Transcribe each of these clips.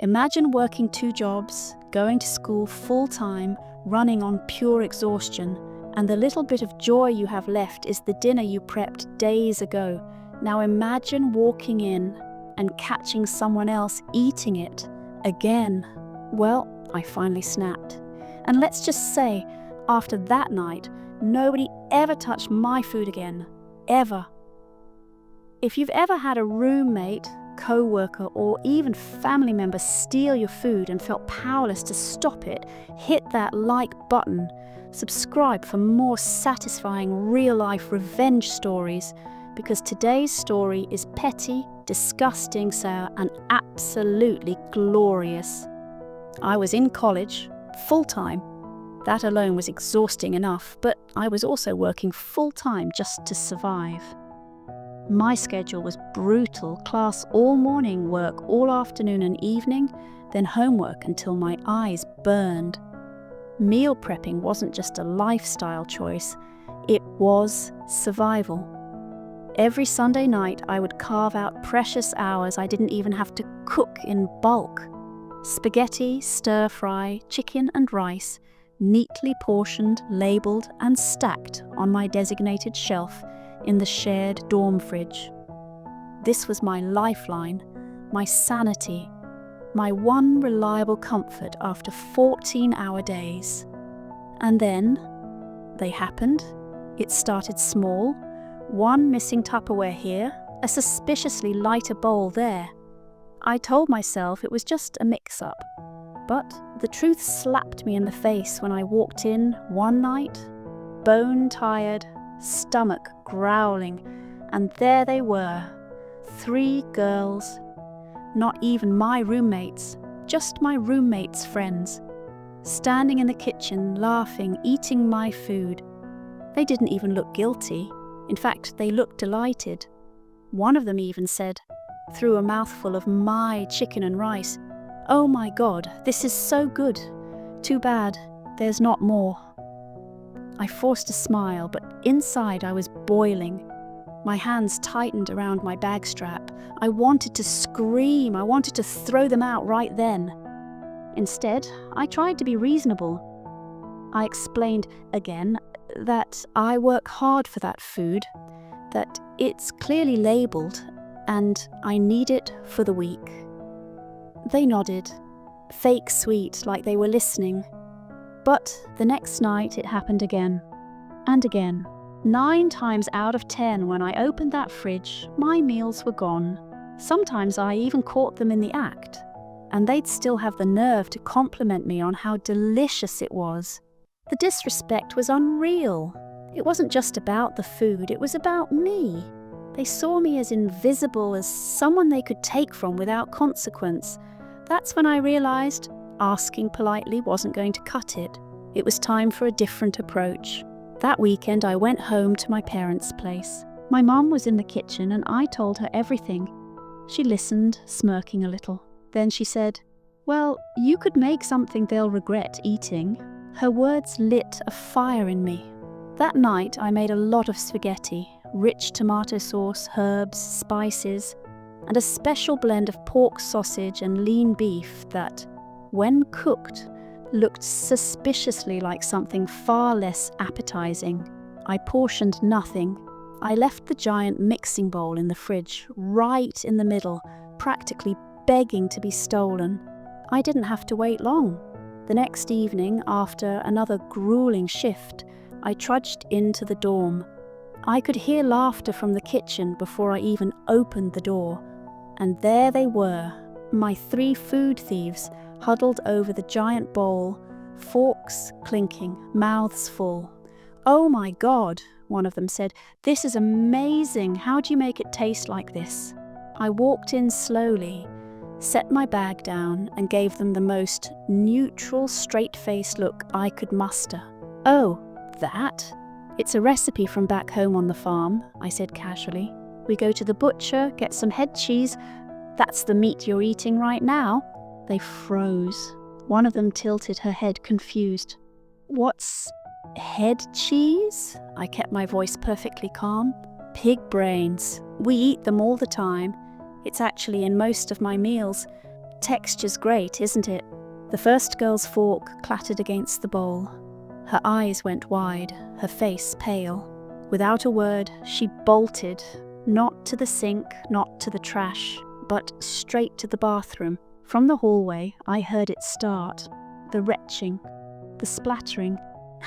Imagine working 2 jobs, going to school full-time, running on pure exhaustion, and the little bit of joy you have left is the dinner you prepped days ago. Now imagine walking in and catching someone else eating it again. Well, I finally snapped. And let's just say, after that night, nobody ever touched my food again. Ever. If you've ever had a roommate, co-worker, or even family member steal your food and felt powerless to stop it, hit that like button. Subscribe for more satisfying real-life revenge stories, because today's story is petty, disgusting, sour, and absolutely glorious. I was in college, full-time. That alone was exhausting enough, but I was also working full-time just to survive. My schedule was brutal: class all morning, work all afternoon and evening, then homework until my eyes burned. Meal prepping wasn't just a lifestyle choice, it was survival. Every Sunday night I would carve out precious hours I didn't even have to cook in bulk. Spaghetti, stir-fry, chicken and rice, neatly portioned, labelled and stacked on my designated shelf in the shared dorm fridge. This was my lifeline, my sanity, my one reliable comfort after 14-hour days. And then, they happened. It started small, one missing Tupperware here, a suspiciously lighter bowl there. I told myself it was just a mix-up, but the truth slapped me in the face when I walked in one night, bone-tired, stomach growling, and there they were, 3 girls, not even my roommates, just my roommates' friends, standing in the kitchen, laughing, eating my food. They didn't even look guilty. In fact, they looked delighted. One of them even said, through a mouthful of my chicken and rice, "Oh my God, this is so good. Too bad, there's not more." I forced a smile, but inside I was boiling. My hands tightened around my bag strap. I wanted to scream. I wanted to throw them out right then. Instead, I tried to be reasonable. I explained again that I work hard for that food, that it's clearly labelled, and I need it for the week. They nodded, fake sweet, like they were listening. But the next night it happened again, and again. 9 times out of 10 when I opened that fridge, my meals were gone. Sometimes I even caught them in the act, and they'd still have the nerve to compliment me on how delicious it was. The disrespect was unreal. It wasn't just about the food, it was about me. They saw me as invisible, as someone they could take from without consequence. That's when I realized asking politely wasn't going to cut it. It was time for a different approach. That weekend I went home to my parents' place. My mum was in the kitchen and I told her everything. She listened, smirking a little. Then she said, "Well, you could make something they'll regret eating." Her words lit a fire in me. That night I made a lot of spaghetti, rich tomato sauce, herbs, spices, and a special blend of pork sausage and lean beef that, when cooked, looked suspiciously like something far less appetizing. I portioned nothing. I left the giant mixing bowl in the fridge, right in the middle, practically begging to be stolen. I didn't have to wait long. The next evening, after another grueling shift, I trudged into the dorm. I could hear laughter from the kitchen before I even opened the door. And there they were, my 3 food thieves, huddled over the giant bowl, forks clinking, mouths full. "Oh my God," one of them said, "this is amazing. How do you make it taste like this?" I walked in slowly, set my bag down, and gave them the most neutral, straight-faced look I could muster. "Oh, that? It's a recipe from back home on the farm," I said casually. "We go to the butcher, get some head cheese. That's the meat you're eating right now." They froze. One of them tilted her head, confused. "What's head cheese?" I kept my voice perfectly calm. "Pig brains. We eat them all the time. It's actually in most of my meals. Texture's great, isn't it? The first girl's fork clattered against the bowl. Her eyes went wide, her face pale. Without a word, she bolted, not to the sink, not to the trash, but straight to the bathroom. From the hallway, I heard it start. The retching, the splattering,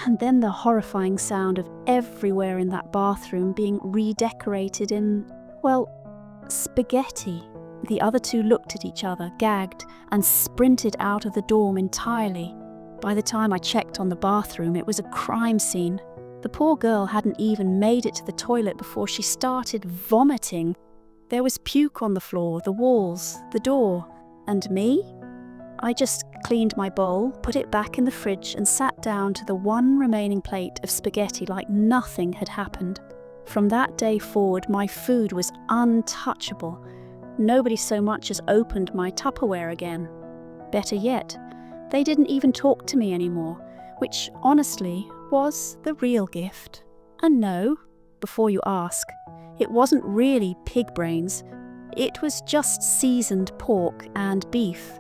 and then the horrifying sound of everywhere in that bathroom being redecorated in, well, spaghetti. The other two looked at each other, gagged, and sprinted out of the dorm entirely. By the time I checked on the bathroom, it was a crime scene. The poor girl hadn't even made it to the toilet before she started vomiting. There was puke on the floor, the walls, the door. And me? I just cleaned my bowl, put it back in the fridge, and sat down to the one remaining plate of spaghetti like nothing had happened. From that day forward, my food was untouchable. Nobody so much as opened my Tupperware again. Better yet, they didn't even talk to me anymore, which honestly was the real gift. And no, before you ask, it wasn't really pig brains. It was just seasoned pork and beef.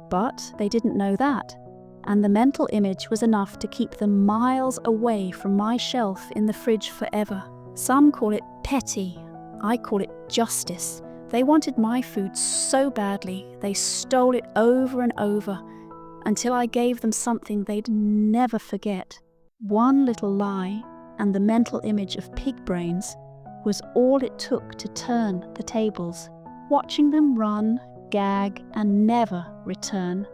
But they didn't know that, and the mental image was enough to keep them miles away from my shelf in the fridge forever. Some call it petty, I call it justice. They wanted my food so badly, they stole it over and over, until I gave them something they'd never forget. One little lie, and the mental image of pig brains was all it took to turn the tables. Watching them run, gag, and never return,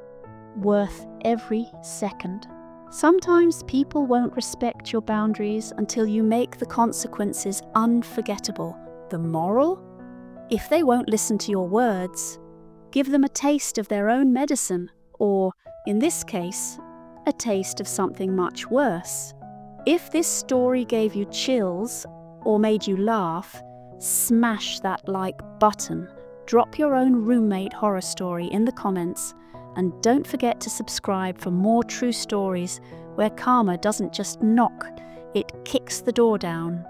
worth every second. Sometimes people won't respect your boundaries until you make the consequences unforgettable. The moral? If they won't listen to your words, give them a taste of their own medicine, or, in this case, a taste of something much worse. If this story gave you chills or made you laugh, smash that like button. Drop your own roommate horror story in the comments, and don't forget to subscribe for more true stories where karma doesn't just knock, it kicks the door down.